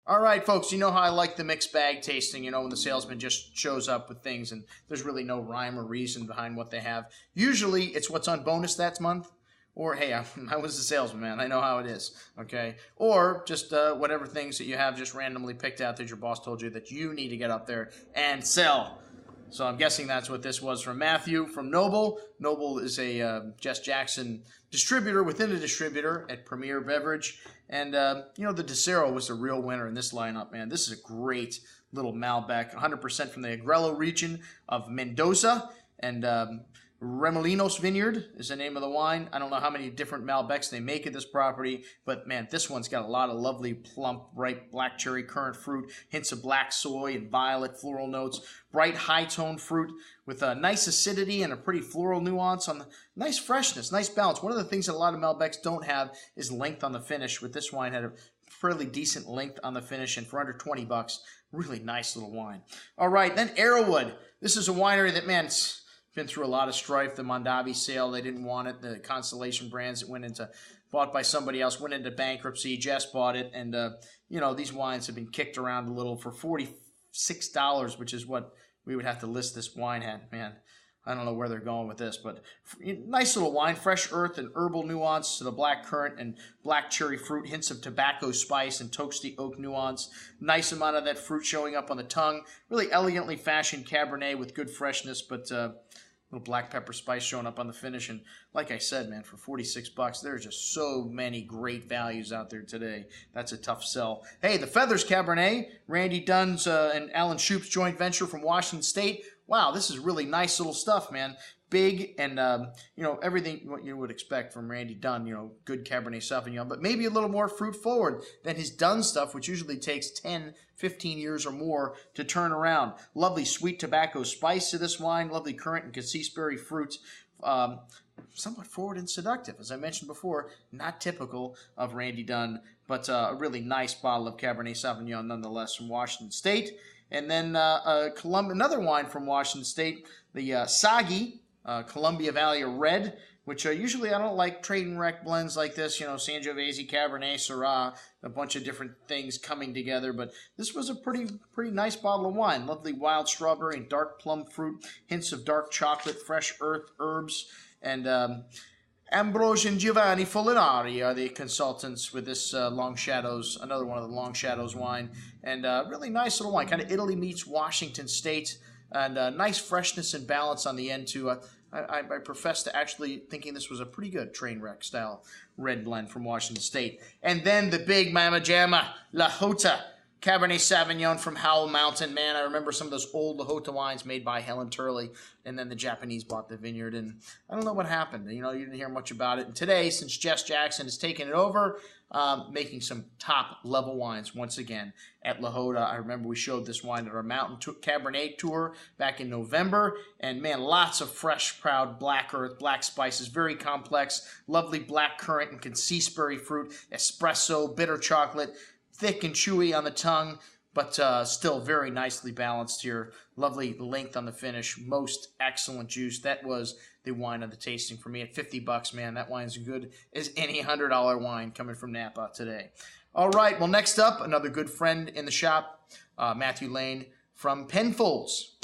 All right, folks, you know how I like the mixed bag tasting, when the salesman just shows up with things and there's really no rhyme or reason behind what they have. Usually it's what's on bonus that month, or hey, I was a salesman, man. I know how it is, okay? Or just whatever things that you have just randomly picked out that your boss told you that you need to get up there and sell. So I'm guessing that's what this was from Matthew from Noble. Noble is a Jess Jackson distributor within a distributor at Premier Beverage. And, the Decero was the real winner in this lineup, man. This is a great little Malbec, 100% from the Agrello region of Mendoza. And Remolinos Vineyard is the name of the wine. I don't know how many different Malbecs they make at this property, but man, this one's got a lot of lovely, plump, ripe black cherry currant fruit, hints of black soy and violet floral notes, bright high-tone fruit with a nice acidity and a pretty floral nuance on the nice freshness, nice balance. One of the things that a lot of Malbecs don't have is length on the finish. With this wine, had a fairly decent length on the finish, and for under 20 bucks, really nice little wine. All right, then Arrowood. This is a winery that, man, been through a lot of strife. The Mondavi sale, they didn't want it. The Constellation Brands that bought by somebody else, went into bankruptcy. Jess bought it, and these wines have been kicked around a little for $46, which is what we would have to list this wine at. Man, I don't know where they're going with this, but nice little wine, fresh earth and herbal nuance to the black currant and black cherry fruit, hints of tobacco spice and toasty oak nuance. Nice amount of that fruit showing up on the tongue. Really elegantly fashioned Cabernet with good freshness, but little black pepper spice showing up on the finish. And like I said, man, for 46 bucks, there's just so many great values out there today. That's a tough sell. Hey, the Feathers Cabernet, Randy Dunn's and Alan Shoup's joint venture from Washington State. Wow, this is really nice little stuff, man. Big and, everything what you would expect from Randy Dunn, good Cabernet Sauvignon, but maybe a little more fruit forward than his Dunn stuff, which usually takes 10, 15 years or more to turn around. Lovely sweet tobacco spice to this wine, lovely currant and cassis berry fruit. Somewhat forward and seductive, as I mentioned before, not typical of Randy Dunn, but a really nice bottle of Cabernet Sauvignon nonetheless from Washington State. And then another wine from Washington State, the Saggi, Columbia Valley Red, which usually I don't like trading wreck blends like this, Sangiovese, Cabernet, Syrah, a bunch of different things coming together. But this was a pretty nice bottle of wine. Lovely wild strawberry and dark plum fruit, hints of dark chocolate, fresh earth, herbs, and Ambrose and Giovanni Folinari are the consultants with this Long Shadows, another one of the Long Shadows wine. And really nice little wine, kind of Italy meets Washington State, and nice freshness and balance on the end too. I profess to actually thinking this was a pretty good train wreck style red blend from Washington State. And then the big Mama Jamma, La Jota Cabernet Sauvignon from Howell Mountain. Man, I remember some of those old La Jota wines made by Helen Turley, and then the Japanese bought the vineyard, and I don't know what happened. You didn't hear much about it. And today, since Jess Jackson has taken it over, making some top-level wines once again at La Jota. I remember we showed this wine at our Mountain Cabernet tour back in November, and man, lots of fresh, proud black earth, black spices, very complex, lovely black currant and cassis berry fruit, espresso, bitter chocolate, thick and chewy on the tongue, but still very nicely balanced here. Lovely length on the finish. Most excellent juice. That was the wine of the tasting for me at 50 bucks, man. That wine's as good as any $100 wine coming from Napa today. All right, well, next up, another good friend in the shop, Matthew Lane from Penfolds.